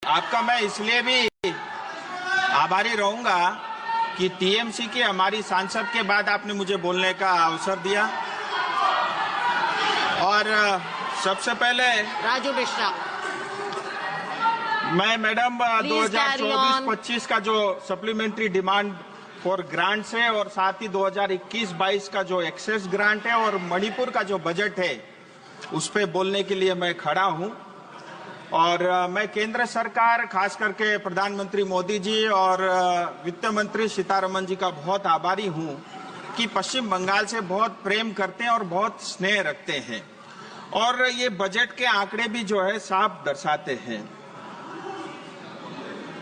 आपका मैं इसलिए भी आभारी रहूंगा कि टीएमसी की हमारी सांसद के बाद आपने मुझे बोलने का अवसर दिया। और सबसे पहले राजू मिश्रा, मैं मैडम 2024-25 का जो सप्लीमेंट्री डिमांड फॉर ग्रांट्स है और साथ ही 2021-22 का जो एक्सेस ग्रांट है और मणिपुर का जो बजट है उस पे बोलने के लिए मैं खड़ा हूं। और मैं केंद्र सरकार, खास करके प्रधानमंत्री मोदी जी और वित्त मंत्री सीतारमण जी का बहुत आभारी हूं कि पश्चिम बंगाल से बहुत प्रेम करते हैं और बहुत स्नेह रखते हैं। और ये बजट के आंकड़े भी जो है साफ दर्शाते हैं।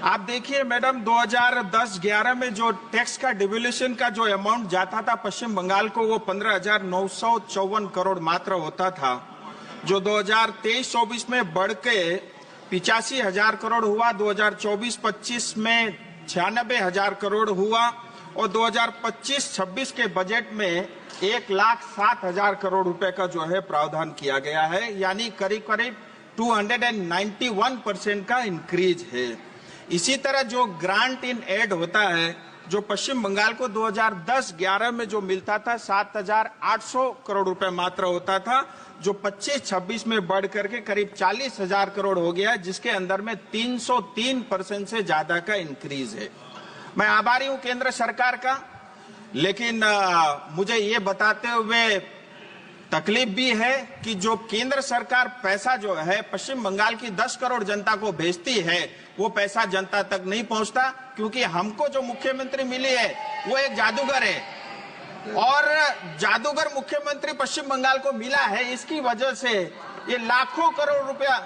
आप देखिए मैडम, 2010-11 में जो टैक्स का डिवोल्यूशन का जो अमाउंट जाता था पश्चिम बंगाल को, वो 15,954 करोड़ मात्र होता था, जो 2023-24 में बढ़ के 85,000 करोड़ हुआ, 2024-25 में 96,000 करोड़ हुआ और 2025-26 के बजट में 1,07,000 करोड़ रुपए का जो है प्रावधान किया गया है, यानी करीब करीब 291% का इंक्रीज है। इसी तरह जो ग्रांट इन एड होता है, जो पश्चिम बंगाल को 2010-11 में जो मिलता था 7,800 करोड़ रुपए मात्र होता था, जो 25-26 में बढ़ करके करीब 40,000 करोड़ हो गया, जिसके अंदर में 303% से ज्यादा का इंक्रीज है। मैं आभारी हूं केंद्र सरकार का, लेकिन मुझे ये बताते हुए तकलीफ भी है कि जो केंद्र सरकार पैसा जो है पश्चिम बंगाल की 10 करोड़ जनता को भेजती है, वो पैसा जनता तक नहीं पहुंचता, क्योंकि हमको जो मुख्यमंत्री मिली है वो एक जादूगर है और जादूगर मुख्यमंत्री पश्चिम बंगाल को मिला है। इसकी वजह से ये लाखों करोड़ रुपया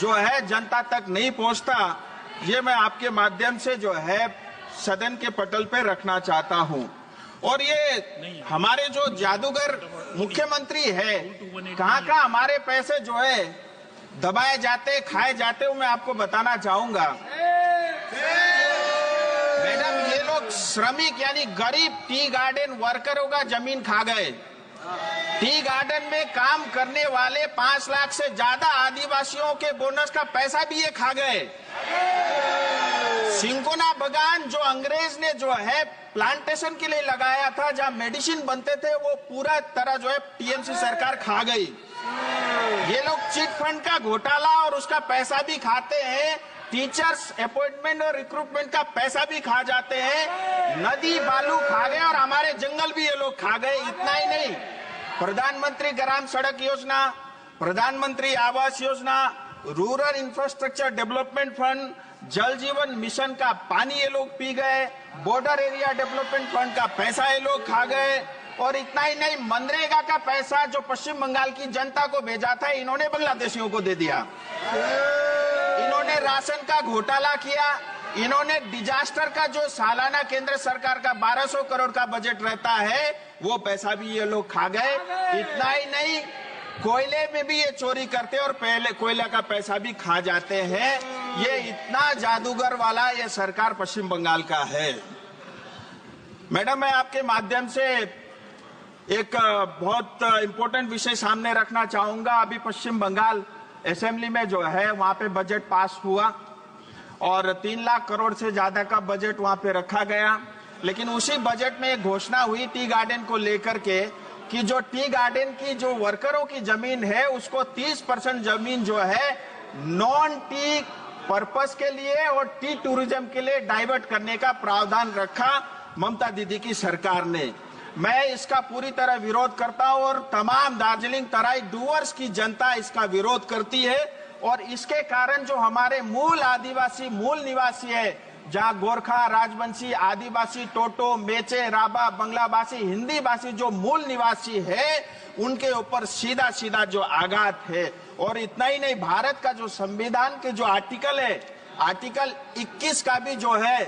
जो है जनता तक नहीं पहुंचता। ये मैं आपके माध्यम से जो है सदन के पटल पे रखना चाहता हूं। और ये हमारे जो जादूगर मुख्यमंत्री है, कहां हमारे पैसे जो है दबाए जाते, खाए जाते, वो मैं आपको बताना चाहूंगा। मैडम, ये लोग श्रमिक यानी गरीब टी गार्डन वर्करों का जमीन खा गए। टी गार्डन में काम करने वाले 5 लाख से ज्यादा आदिवासियों के बोनस का पैसा भी ये खा गए। सिंकोना बगान जो अंग्रेज ने जो है प्लांटेशन के लिए लगाया था, जहां मेडिसिन बनते थे, वो पूरा तरह जो है टीएमसी सरकार खा गई। ये लोग चिट फंड का घोटाला और उसका पैसा भी खाते हैं, टीचर्स अपॉइंटमेंट और रिक्रूटमेंट का पैसा भी खा जाते हैं, नदी बालू खा गए और हमारे जंगल भी ये लोग खा गए। इतना ही नहीं, प्रधानमंत्री ग्राम सड़क योजना, प्रधानमंत्री Awas Yojana, rural infrastructure development fund, जल जीवन मिशन का पानी ये लोग पी गए, बॉर्डर एरिया डेवलपमेंट फंड का पैसा ये लोग खा गए। और इतना ही नहीं, मनरेगा का पैसा जो पश्चिम बंगाल की जनता को भेजा था, इन्होंने बांग्लादेशियों को दे दिया। इन्होंने राशन का घोटाला किया। इन्होंने डिजास्टर का जो सालाना केंद्र सरकार का 1200 करोड़ का बजट रहता है, वो पैसा भी ये लोग खा गए। इतना ही नहीं, कोयले में भी ये चोरी करते और पहले कोयला का पैसा भी खा जाते हैं। ये इतना जादूगर वाला ये सरकार पश्चिम बंगाल का है। मैडम, मैं आपके माध्यम से एक बहुत इंपॉर्टेंट विषय सामने रखना चाहूंगा। अभी पश्चिम बंगाल असेंबली में जो है वहां पे बजट पास हुआ और 3 लाख करोड़ से ज्यादा का बजट वहां पे रखा गया। लेकिन उसी बजट में एक घोषणा हुई टी गार्डन को लेकर के कि जो टी गार्डन की जो वर्करों की जमीन है, उसको 30% जमीन जो है नॉन टी पर्पस के लिए और टी टूरिज्म के लिए डाइवर्ट करने का प्रावधान रखा ममता दीदी की सरकार ने। मैं इसका पूरी तरह विरोध करता हूं और तमाम दार्जिलिंग तराई डूवर्स की जनता इसका विरोध करती है। और इसके कारण जो हमारे मूल आदिवासी, मूल निवासी है, जहां गोरखा, राजवंशी, आदिवासी, टोटो, मेचे, राभा, बंगला भाषी, हिंदी भाषी जो मूल निवासी है, उनके ऊपर सीधा सीधा जो आघात है। और इतना ही नहीं, भारत का जो संविधान के जो आर्टिकल है, आर्टिकल 21 का भी जो है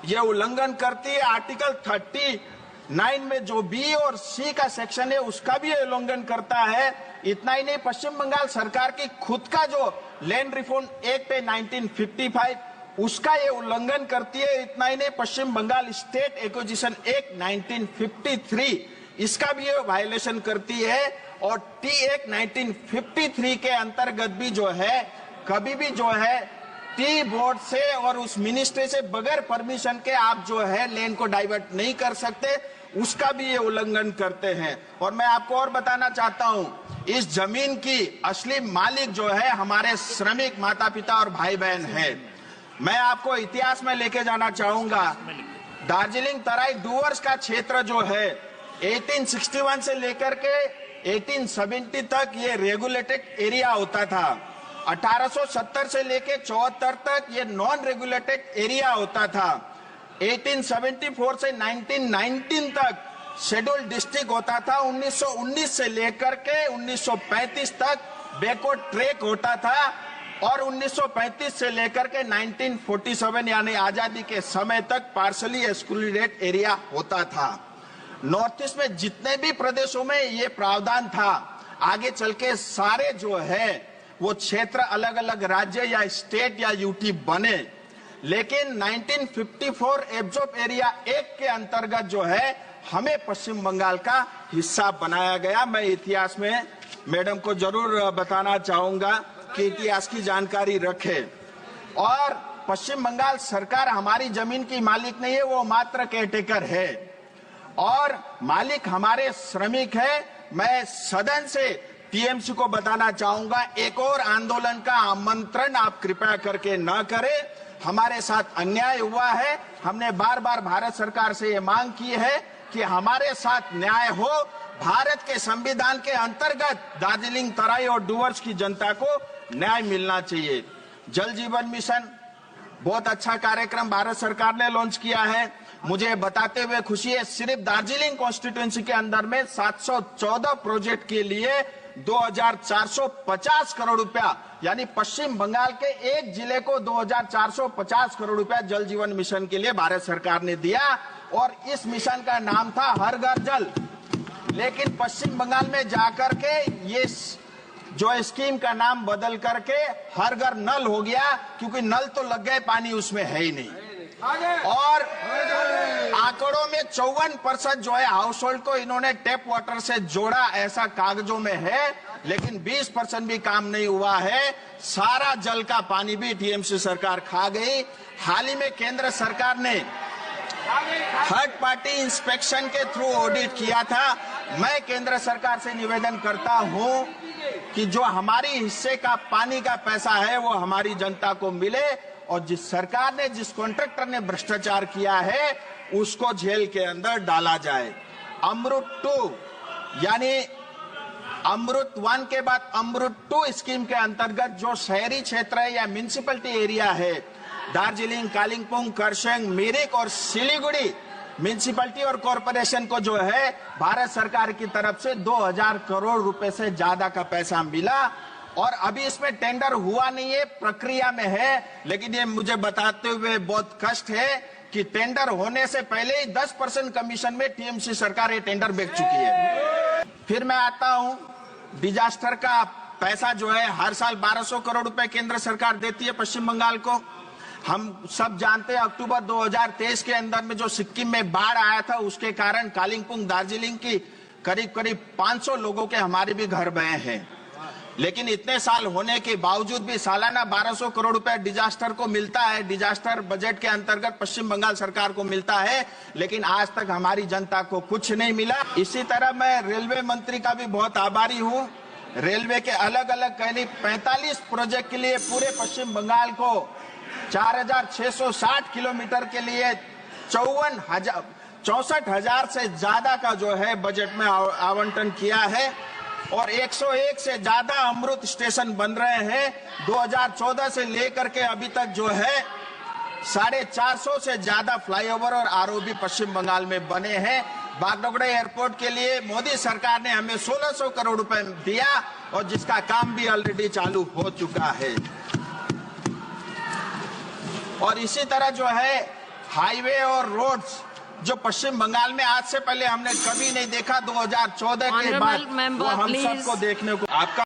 ये उल्लंघन करती है। आर्टिकल 39 में जो बी और सी का सेक्शन है, उसका भी उल्लंघन करता है। इतना ही नहीं, पश्चिम बंगाल सरकार की खुद का जो लैंड रिफॉर्म एक्ट है 1955, उसका ये उल्लंघन करती है। इतना ही नहीं, पश्चिम बंगाल स्टेट एक्विजिशन एक्ट 1953, इसका भी ये वायलेशन करती है। और टी एक्ट 1953 के अंतर्गत भी जो है, कभी भी जो है टी बोर्ड से और उस मिनिस्ट्री से बगैर परमिशन के आप जो है लेन को डाइवर्ट नहीं कर सकते, उसका भी ये उल्लंघन करते हैं। और मैं आपको और बताना चाहता हूं, इस जमीन की असली मालिक जो है हमारे श्रमिक माता पिता और भाई बहन है। मैं आपको इतिहास में लेके जाना चाहूंगा। दार्जिलिंग तराई डूवर्स का क्षेत्र जो है 1861 से लेकर के 1870 तक ये रेगुलेटेड एरिया होता था। 1870 से लेकर 74 तक ये नॉन रेगुलेटेड एरिया होता था। 1874 से 1919 तक शेड्यूल्ड डिस्ट्रिक्ट होता था। 1919 से लेकर के 1935 तक बैकवर्ड ट्रैक होता था और 1935 से लेकर के 1947 यानी आजादी के समय तक पार्शली एक्सक्लूडेड एरिया होता था। नॉर्थ ईस्ट में जितने भी प्रदेशों में ये प्रावधान था, आगे चल के सारे जो है वो क्षेत्र अलग अलग राज्य या स्टेट या यूटी बने, लेकिन 1954 एब्जॉर्ब एरिया 1 के अंतर्गत जो है हमें पश्चिम बंगाल का हिस्सा बनाया गया। मैं इतिहास में मैडम को जरूर बताना चाहूंगा कि इतिहास की जानकारी रखे। और पश्चिम बंगाल सरकार हमारी जमीन की मालिक नहीं है, वो मात्र केयरटेकर है और मालिक हमारे श्रमिक है। मैं सदन से टीएमसी को बताना चाहूंगा, एक और आंदोलन का आमंत्रण आप कृपया करके न करें। हमारे साथ अन्याय हुआ है। हमने बार बार भारत सरकार से ये मांग की है कि हमारे साथ न्याय हो। भारत के संविधान के अंतर्गत दार्जिलिंग तराई और डूवर्स की जनता को न्याय मिलना चाहिए। जल जीवन मिशन बहुत अच्छा कार्यक्रम भारत सरकार ने लॉन्च किया है। मुझे बताते हुए खुशी है, सिर्फ दार्जिलिंग कॉन्स्टिट्यूएंसी के अंदर में 714 प्रोजेक्ट के लिए 2450 करोड़ रुपया, यानी पश्चिम बंगाल के एक जिले को 2450 करोड़ रुपया जल जीवन मिशन के लिए भारत सरकार ने दिया। और इस मिशन का नाम था हर घर जल, लेकिन पश्चिम बंगाल में जाकर के ये जो स्कीम का नाम बदल करके हर घर नल हो गया, क्योंकि नल तो लग गए, पानी उसमें है ही नहीं। और आंकड़ों में 54% जो है हाउस होल्ड को इन्होंने टैप वाटर से जोड़ा, ऐसा कागजों में है, लेकिन 20% भी काम नहीं हुआ है। सारा जल का पानी भी टीएमसी सरकार खा गई। हाल ही में केंद्र सरकार ने थर्ड पार्टी इंस्पेक्शन के थ्रू ऑडिट किया था। मैं केंद्र सरकार से निवेदन करता हूं कि जो हमारी हिस्से का पानी का पैसा है वो हमारी जनता को मिले, और जिस सरकार ने, जिस कॉन्ट्रैक्टर ने भ्रष्टाचार किया है उसको जेल के अंदर डाला जाए। अमृत 2 यानी अमृत 1 के बाद अमृत 2 स्कीम के अंतर्गत जो शहरी क्षेत्र है या म्युनिसिपैलिटी एरिया है, दार्जिलिंग, कालिम्पोंग, करसंग, मिरिक और सिलीगुड़ी म्युनिसिपैलिटी और कॉरपोरेशन को जो है भारत सरकार की तरफ से 2000 करोड़ रुपए से ज्यादा का पैसा मिला। और अभी इसमें टेंडर हुआ नहीं है, प्रक्रिया में है। लेकिन ये मुझे बताते हुए बहुत कष्ट है कि टेंडर होने से पहले ही 10% कमीशन में टीएमसी सरकार ये टेंडर बेच चुकी है। फिर मैं आता हूं, डिजास्टर का पैसा जो है हर साल 1200 करोड़ रुपए केंद्र सरकार देती है पश्चिम बंगाल को। हम सब जानते हैं अक्टूबर 2023 के अंदर में जो सिक्किम में बाढ़ आया था, उसके कारण कालिम्पोंग, दार्जिलिंग की करीब 500 लोगों के हमारे भी घर बहे हैं। लेकिन इतने साल होने के बावजूद भी सालाना 1200 करोड़ रुपए डिजास्टर को मिलता है, डिजास्टर बजट के अंतर्गत पश्चिम बंगाल सरकार को मिलता है, लेकिन आज तक हमारी जनता को कुछ नहीं मिला। इसी तरह मैं रेलवे मंत्री का भी बहुत आभारी हूं। रेलवे के अलग अलग करीब 45 प्रोजेक्ट के लिए पूरे पश्चिम बंगाल को 4660 किलोमीटर के लिए 64,000 से ज्यादा का जो है बजट में आवंटन किया है। और 101 से ज्यादा अमृत स्टेशन बन रहे हैं। 2014 से लेकर के अभी तक जो है 450 से ज्यादा फ्लाईओवर और आरओबी पश्चिम बंगाल में बने हैं। बागडोगरा एयरपोर्ट के लिए मोदी सरकार ने हमें 1600 करोड़ रुपए दिया और जिसका काम भी ऑलरेडी चालू हो चुका है। और इसी तरह जो है हाईवे और रोड्स जो पश्चिम बंगाल में आज से पहले हमने कभी नहीं देखा, 2014 के बाद वो हम सबको देखने को। आपका